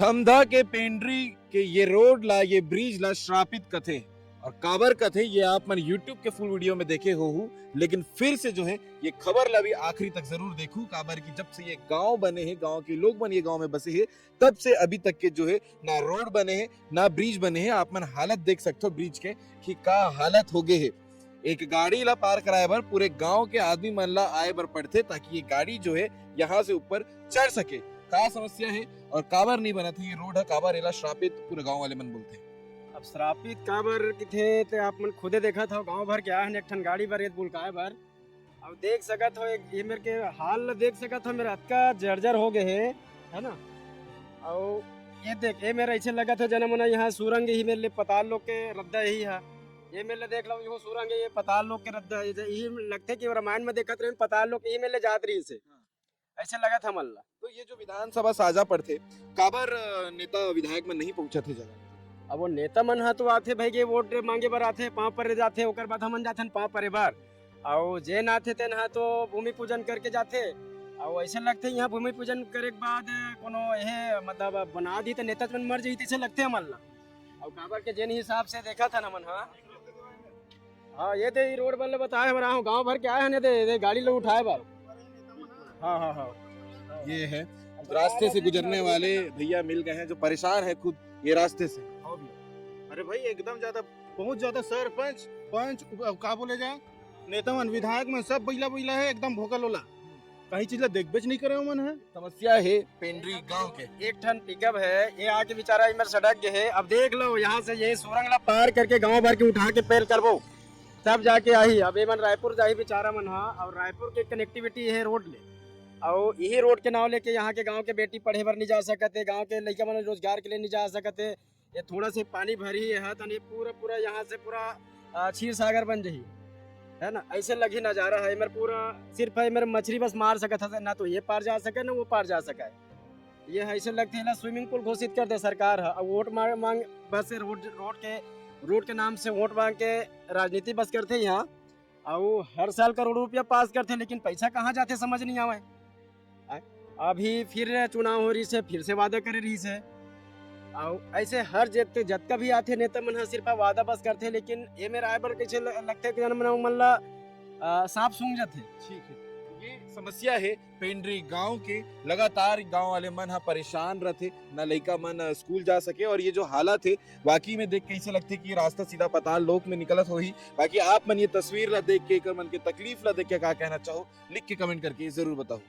धमधा के पेंड्री के ये रोड ला ये ब्रिज ला श्रापित कथे और काबर कथे ये आप मन यूट्यूब के फुल वीडियो में देखे हो लेकिन फिर से जो है ये खबर ला भी आखिरी तक जरूर देखू काबर की जब से ये गांव बने हैं गांव के लोग बने गांव में बसे हैं तब से अभी तक के जो है ना रोड बने हैं ना ब्रिज बने हैं। आप मन हालत देख सकते हो ब्रिज के कि का हालत हो गए है। एक गाड़ी ला पार कराए बर पूरे गांव के आदमी मन ला आए बर पड़ते ताकि ये गाड़ी जो है यहाँ से ऊपर चढ़ सके। का समस्या है और काबर नहीं बना था ये रोड है काबर एला श्रापित पूरे गांव वाले मन बोलते हैं। अब श्रापित काबर थे ते आप मन खुदे देखा था गांव भर क्या है एक ठन गाड़ी भर एक बुलकाए भर अब देख सकत हो एक ये मेरे के हाल ला देख सकत हो मेरा अतका जर्जर हो गए है ना। और ये देख ये मेरा ऐसे लगा था जना मना यहाँ सुरंग ही मेरे लिए पताल लोग के रद्दा ही है। ये मेरे देख लो यो सुरंग है ये पताल लोग के रद्दा यही लगते कि रामायण में देखत रहे पताल लोग यही मेरे जात रही से ऐसे लगा था मल्ला। तो ये जो विधानसभा साझा पर थे काबर नेता विधायक में नहीं पहुंचा थे जगह। अब वो नेता मन हा तो आते भाई के वोट मांगे बर आते पाँव पर जाते ओकर बाद हमन जाथन पाँव पर बार और जे नाथे तेन हा तो भूमि पूजन करके जाते और ऐसे लगते यहाँ भूमि पूजन करे के बाद कोनो ये मतलब बना दी तो नेता मन मर जाती से लगते हमन ला। और काबर के जिन हिसाब से देखा था ना मन हाँ ये तो रोड वाले बताए हमारा गाँव भर के आए हैं दे गाड़ी लोग उठाए बार। हाँ हाँ हाँ ये है रास्ते से गुजरने वाले भैया मिल गए हैं जो परेशान है खुद ये रास्ते से। अरे भाई एकदम ज्यादा बहुत ज्यादा सरपंच पंच का बोले जाए नेता मन विधायक में सब बैला बैला है एकदम भोकल होला कहीं चीज ला देख बेच नहीं करे मन है। समस्या है पेंड्री गांव के एक ठन पिकअप है ये आके बेचारा इमर सड़क है। अब देख लो यहाँ से ये सुरंग ला पार करके गांव भर के उठा के पैर करबो तब जाके आई। अब ये मन रायपुर जाही बेचारा मन हाँ और रायपुर के कनेक्टिविटी है रोड ले और यही रोड के नाव लेके यहाँ के गांव के बेटी पढ़े बर नहीं जा सकते गांव के लड़का मन रोजगार के लिए नहीं जा सकते। ये थोड़ा से पानी भरी है तो पूरा पूरा यहाँ से पूरा क्षीर सागर बन जही है ना। ऐसे लगी नजारा है मेरे पूरा सिर्फ है मेरे मछली बस मार सकता था ना तो ये पार जा सके ना वो पार जा सके। ये ऐसे लगते है ना स्विमिंग पूल घोषित कर दे सरकार है। वोट मांग बस रोड के नाम से वोट मांग के राजनीति बस करते यहाँ और हर साल करोड़ रुपया पास करते लेकिन पैसा कहाँ जाते समझ नहीं आवे। अभी फिर चुनाव हो रही से फिर से वादा कर रही से और ऐसे हर जत का भी आते नेता मन सिर्फ वादा बस करते लेकिन ये मेरा आए बर कैसे लगते कि मल्ला साफ सूंघ जाते। ठीक है ये समस्या है पेंड्री गांव के लगातार गांव वाले मन परेशान रहते न लड़का मन स्कूल जा सके और ये जो हालत है वाकई में देख के ऐसे लगते कि रास्ता सीधा पताल लोक में निकलत हो ही। बाकी आप मन ये तस्वीर ला देख के मन के तकलीफ ला देख के क्या कहना चाहो लिख के कमेंट करके जरूर बताओ।